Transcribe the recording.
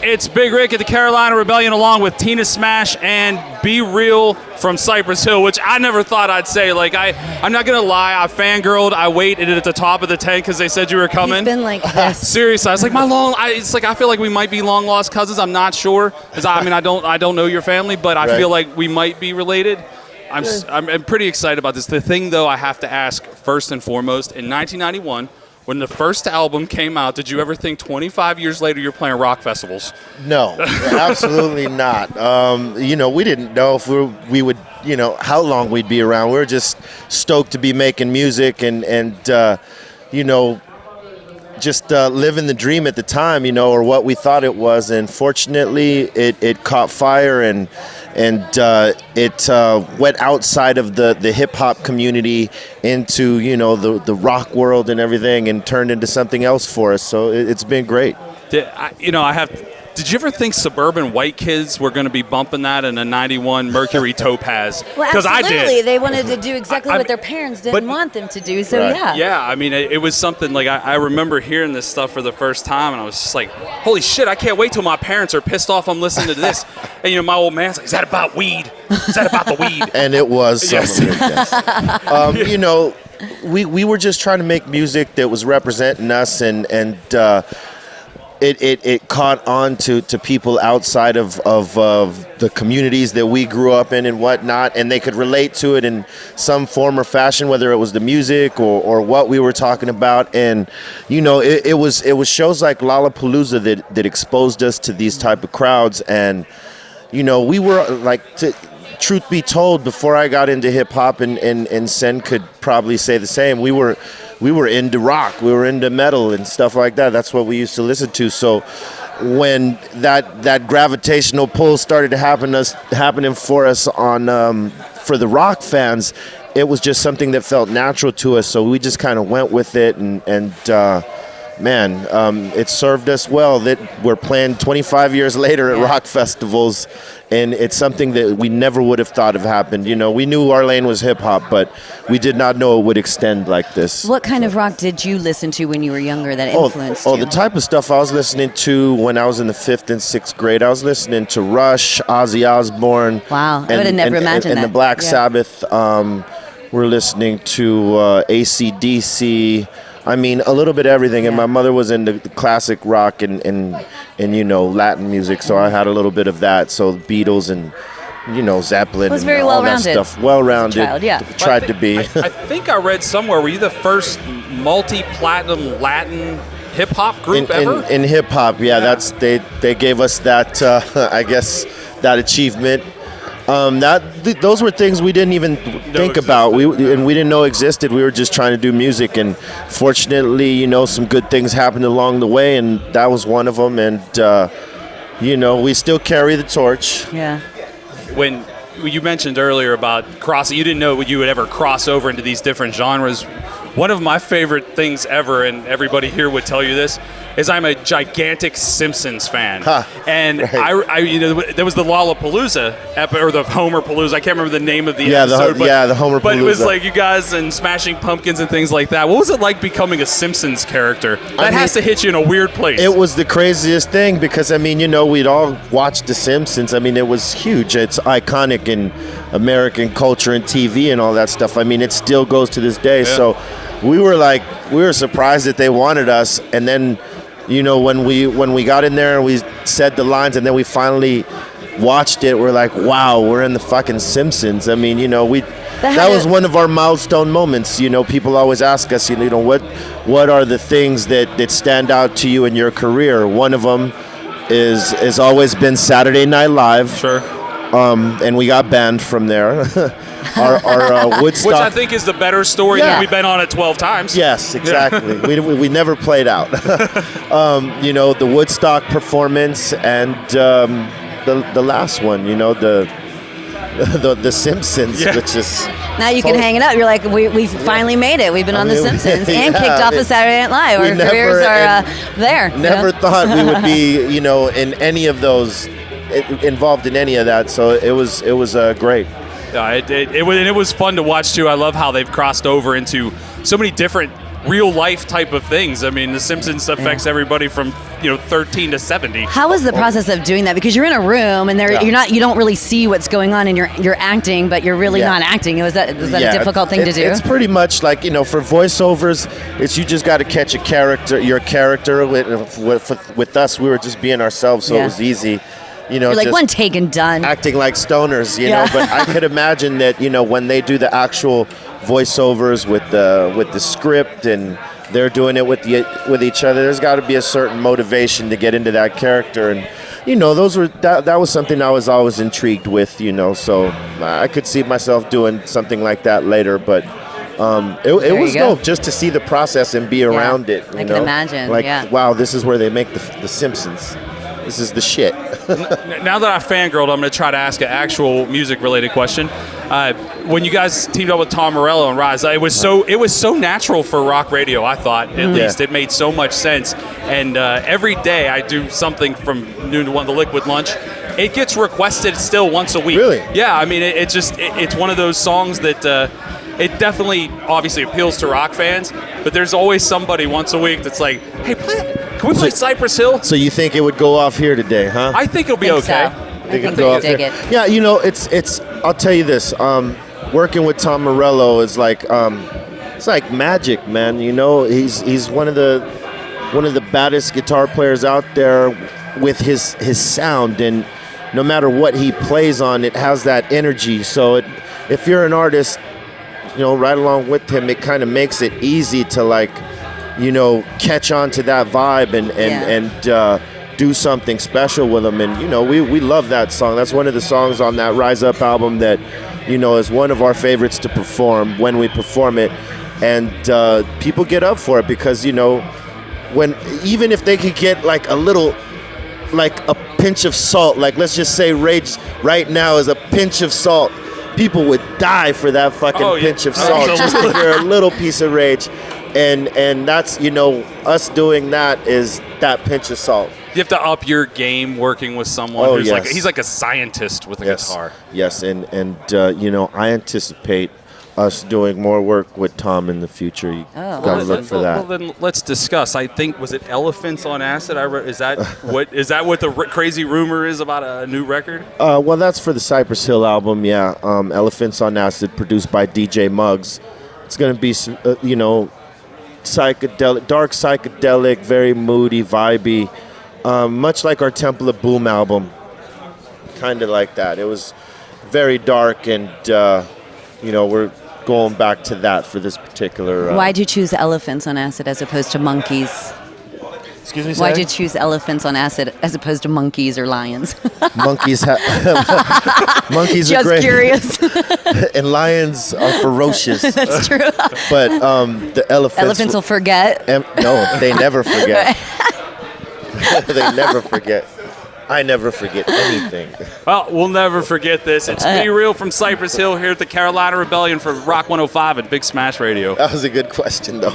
It's Big Rick at the Carolina Rebellion along with Tina Smash and Be Real from Cypress Hill, which I never thought I'd say. Like, I'm not going to lie, I fangirled. I waited at the top of the tent because they said you were coming. He's been like this. Seriously, I was like, I feel like we might be long lost cousins. I'm not sure. Because I don't know your family, but I feel like we might be related. I'm pretty excited about this. The thing, though, I have to ask first and foremost, in 1991, when the first album came out, did you ever think 25 years later you're playing rock festivals? No, absolutely not. We didn't know if we would, how long we'd be around. We were just stoked to be making music and just living the dream at the time, or what we thought it was. And fortunately, it caught fire and it went outside of the hip hop community into the rock world and everything, and turned into something else for us. So it's been great. Did you ever think suburban white kids were going to be bumping that in a '91 Mercury Topaz? Well, Because I absolutely. did. They wanted to do exactly what their parents didn't want them to do. So Right. Yeah, I mean, it was something like I remember hearing this stuff for the first time, and I was just like, holy shit, I can't wait till my parents are pissed off I'm listening to this. And, my old man's like, is that about weed? Is that about the weed? And it was some Yes. of it, yes. We were just trying to make music that was representing us, and it caught on to people outside of the communities that we grew up in and whatnot, and they could relate to it in some form or fashion, whether it was the music or what we were talking about. And it was shows like Lollapalooza that exposed us to these type of crowds. And we were like, truth be told, before I got into hip hop, and Sen could probably say the same, we were into rock, we were into metal and stuff like that. That's what we used to listen to. So when that gravitational pull started happening for us on for the rock fans, it was just something that felt natural to us. So we just kind of went with it, and it served us well that we're playing 25 years later at rock festivals, and it's something that we never would have thought of happened. We knew our lane was hip hop, but we did not know it would extend like this. What kind of rock did you listen to when you were younger that influenced you? The type of stuff I was listening to when I was in the 5th and 6th grade. I was listening to Rush, Ozzy Osbourne. Wow, I would have never imagined and that. the Black Sabbath. We're listening to AC/DC. I mean, a little bit of everything. And my mother was into classic rock and Latin music, so I had a little bit of that. So Beatles and Zeppelin was and very all well-rounded that stuff. Well-rounded. Child, yeah. Tried to be. I think I read somewhere, were you the first multi-platinum Latin hip-hop group ever? In hip-hop, that's they gave us that, I guess, that achievement. Those were things we didn't even think about. We didn't know existed. We were just trying to do music, and fortunately, some good things happened along the way, and that was one of them. And we still carry the torch. Yeah. When you mentioned earlier about crossing, you didn't know you would ever cross over into these different genres. One of my favorite things ever, and everybody here would tell you this, is I'm a gigantic Simpsons fan. And right. There was the Lollapalooza or the Homerpalooza. I can't remember the name of the episode. The Homerpalooza. But it was like you guys and Smashing Pumpkins and things like that. What was it like becoming a Simpsons character? That has to hit you in a weird place. It was the craziest thing because, we'd all watched The Simpsons. It was huge. It's iconic in American culture and TV and all that stuff. It still goes to this day. Yeah. So we were surprised that they wanted us, and then when we got in there and we said the lines, and then we finally watched it, we're like, wow, we're in the fucking Simpsons. That was one of our milestone moments. People always ask us, what are the things that stand out to you in your career? One of them is always been Saturday Night Live. Sure. And we got banned from there. our Woodstock, which I think is the better story than we've been on it 12 times. Yes, exactly. We never played out. The Woodstock performance, and the last one, the Simpsons, which is now you can hang it up. You're like, we finally made it. We've been on The Simpsons and kicked off of Saturday Night Live. Our careers are there. Never thought we would be, in any of those, involved in any of that. So it was great. It was fun to watch too. I love how they've crossed over into so many different real life type of things. I mean, The Simpsons affects everybody from 13 to 70. How was the process of doing that? Because you're in a room and you don't really see what's going on, and you're acting, but you're really not acting. Was that a difficult thing to do? It's pretty much like, for voiceovers, it's you just got to catch your character. With us, we were just being ourselves, so it was easy. You're like just one take and done. acting like stoners, know. But I could imagine that, when they do the actual voiceovers with the script and they're doing it with each other, there's got to be a certain motivation to get into that character. And that was something I was always intrigued with. So I could see myself doing something like that later. But it was dope just to see the process and be around it. I can imagine. Like, wow, this is where they make the Simpsons. This is the shit. Now that I fangirled, I'm going to try to ask an actual music-related question. When you guys teamed up with Tom Morello and Rise, it was so natural for rock radio. I thought, at least, it made so much sense. And every day I do something from noon to 1, the Liquid Lunch. It gets requested still once a week. Really? Yeah. I mean, it's one of those songs that it definitely, obviously, appeals to rock fans. But there's always somebody once a week that's like, hey, can we play Cypress Hill? So you think it would go off here today, huh? I think it'll be okay. I think you'll dig it. Yeah, it's. I'll tell you this. Working with Tom Morello is like, it's like magic, man. He's one of the baddest guitar players out there with his sound, and no matter what he plays on, it has that energy. So if you're an artist, right along with him, it kind of makes it easy to catch on to that vibe and do something special with them. And we love that song. That's one of the songs on that Rise Up album that is one of our favorites to perform when we perform it. And people get up for it because when even if they could get like a little, like a pinch of salt, like let's just say Rage right now is a pinch of salt, people would die for that fucking pinch of salt just to hear a little piece of Rage. And that's, us doing that is that pinch of salt. You have to up your game working with someone who's he's like a scientist with a guitar. Yes, and I anticipate us doing more work with Tom in the future. You gotta look for that. Well, then let's discuss. I think, was it Elephants on Acid? Is that what the crazy rumor is about a new record? Well, that's for the Cypress Hill album. Yeah, Elephants on Acid, produced by DJ Muggs. It's gonna be some, psychedelic, dark psychedelic, very moody, vibey, much like our Temple of Boom album, kind of like that. It was very dark, and we're going back to that for this particular. Why'd you choose Elephants on Acid as opposed to monkeys? Excuse me. Why'd you choose Elephants on Acid as opposed to monkeys or lions? Monkeys monkeys Just are great. Curious. And lions are ferocious. That's true. But the Elephants will forget. No, they never forget. They never forget. I never forget anything. Well, we'll never forget this. It's Be Real from Cypress Hill here at the Carolina Rebellion for Rock 105 and Big Smash Radio. That was a good question, though.